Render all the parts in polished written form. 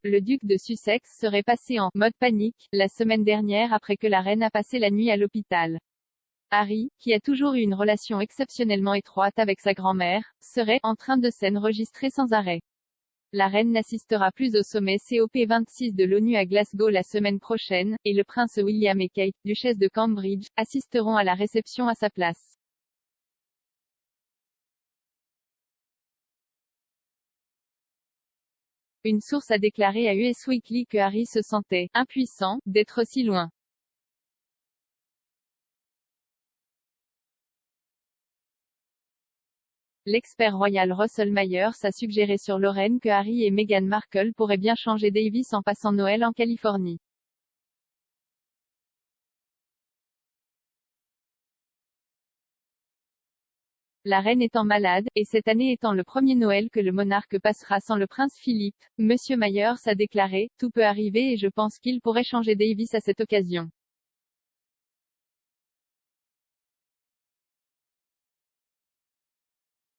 le duc de Sussex serait passé en « mode panique » la semaine dernière après que la reine a passé la nuit à l'hôpital. Harry, qui a toujours eu une relation exceptionnellement étroite avec sa grand-mère, serait « en train de s'enregistrer sans arrêt ». La reine n'assistera plus au sommet COP26 de l'ONU à Glasgow la semaine prochaine, et le prince William et Kate, duchesse de Cambridge, assisteront à la réception à sa place. Une source a déclaré à US Weekly que Harry se sentait « impuissant » d'être si loin. L'expert royal Russell Myers a suggéré sur Lorraine que Harry et Meghan Markle pourraient bien changer Davis en passant Noël en Californie. La reine étant malade, et cette année étant le premier Noël que le monarque passera sans le prince Philippe, Monsieur Myers a déclaré « Tout peut arriver et je pense qu'il pourrait changer Davis à cette occasion.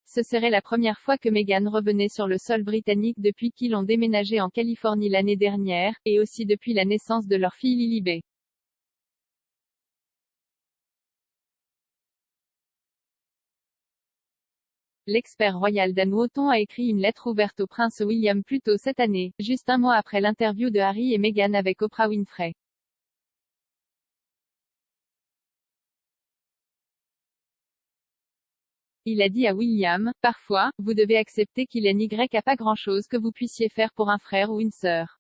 Ce serait la première fois que Meghan revenait sur le sol britannique depuis qu'ils ont déménagé en Californie l'année dernière, et aussi depuis la naissance de leur fille Lilibet. L'expert royal Dan Wootton a écrit une lettre ouverte au prince William plus tôt cette année, juste un mois après l'interview de Harry et Meghan avec Oprah Winfrey. Il a dit à William, « Parfois, vous devez accepter qu'il n'y a pas grand-chose que vous puissiez faire pour un frère ou une sœur. »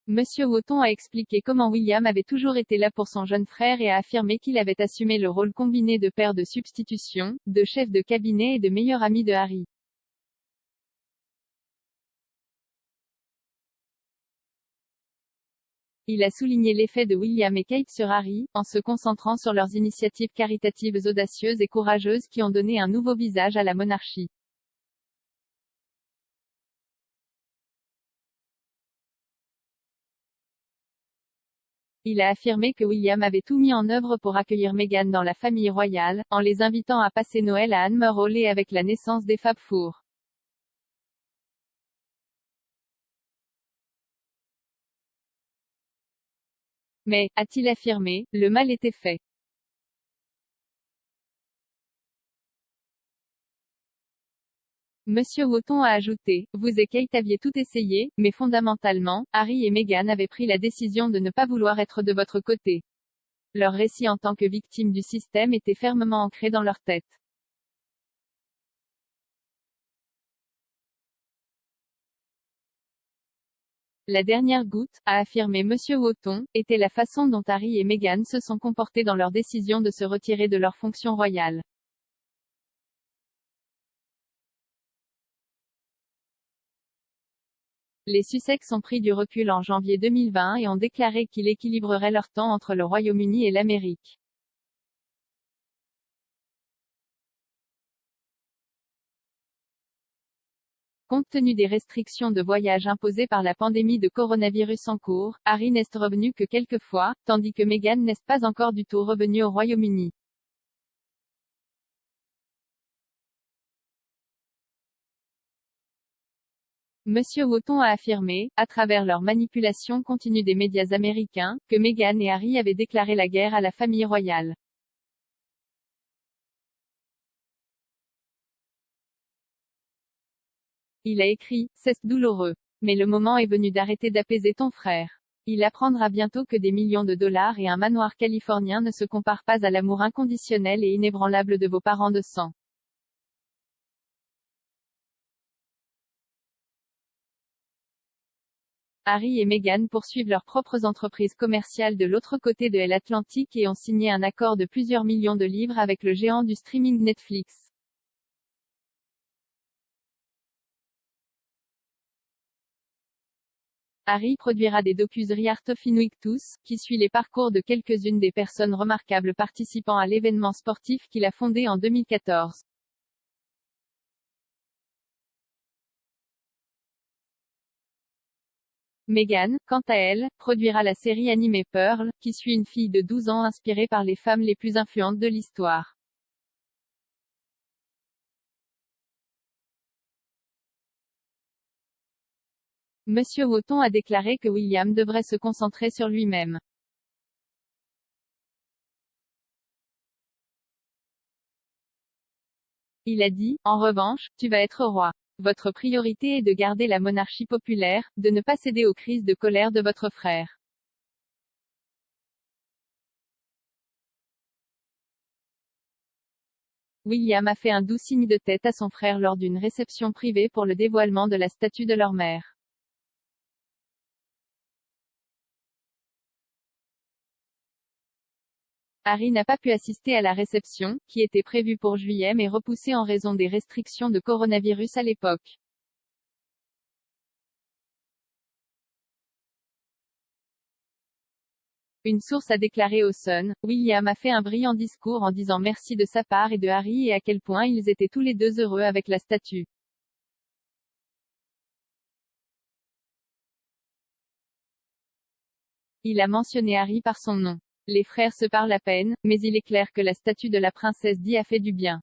Monsieur Wootton a expliqué comment William avait toujours été là pour son jeune frère et a affirmé qu'il avait assumé le rôle combiné de père de substitution, de chef de cabinet et de meilleur ami de Harry. Il a souligné l'effet de William et Kate sur Harry, en se concentrant sur leurs initiatives caritatives audacieuses et courageuses qui ont donné un nouveau visage à la monarchie. Il a affirmé que William avait tout mis en œuvre pour accueillir Meghan dans la famille royale, en les invitant à passer Noël à Anmer Hall et avec la naissance des Fab Four. Mais, a-t-il affirmé, le mal était fait. Monsieur Wootton a ajouté, « Vous et Kate aviez tout essayé, mais fondamentalement, Harry et Meghan avaient pris la décision de ne pas vouloir être de votre côté. Leur récit en tant que victime du système était fermement ancré dans leur tête. La dernière goutte, a affirmé Monsieur Wootton, était la façon dont Harry et Meghan se sont comportés dans leur décision de se retirer de leur fonction royale. Les Sussex ont pris du recul en janvier 2020 et ont déclaré qu'ils équilibreraient leur temps entre le Royaume-Uni et l'Amérique. Compte tenu des restrictions de voyage imposées par la pandémie de coronavirus en cours, Harry n'est revenu que quelques fois, tandis que Meghan n'est pas encore du tout revenue au Royaume-Uni. Monsieur Wootton a affirmé, à travers leur manipulation continue des médias américains, que Meghan et Harry avaient déclaré la guerre à la famille royale. Il a écrit, « C'est douloureux. Mais le moment est venu d'arrêter d'apaiser ton frère. Il apprendra bientôt que des millions de dollars et un manoir californien ne se comparent pas à l'amour inconditionnel et inébranlable de vos parents de sang. » Harry et Meghan poursuivent leurs propres entreprises commerciales de l'autre côté de l'Atlantique et ont signé un accord de plusieurs millions de livres avec le géant du streaming Netflix. Harry produira des docu-séries Art of Invictus, qui suit les parcours de quelques-unes des personnes remarquables participant à l'événement sportif qu'il a fondé en 2014. Meghan, quant à elle, produira la série animée Pearl, qui suit une fille de 12 ans inspirée par les femmes les plus influentes de l'histoire. Monsieur Wotton a déclaré que William devrait se concentrer sur lui-même. Il a dit, en revanche, tu vas être roi. Votre priorité est de garder la monarchie populaire, de ne pas céder aux crises de colère de votre frère. William a fait un doux signe de tête à son frère lors d'une réception privée pour le dévoilement de la statue de leur mère. Harry n'a pas pu assister à la réception, qui était prévue pour juillet mais repoussée en raison des restrictions de coronavirus à l'époque. Une source a déclaré au Sun, William a fait un brillant discours en disant merci de sa part et de Harry et à quel point ils étaient tous les deux heureux avec la statue. Il a mentionné Harry par son nom. Les frères se parlent à peine, mais il est clair que la statue de la princesse Di a fait du bien.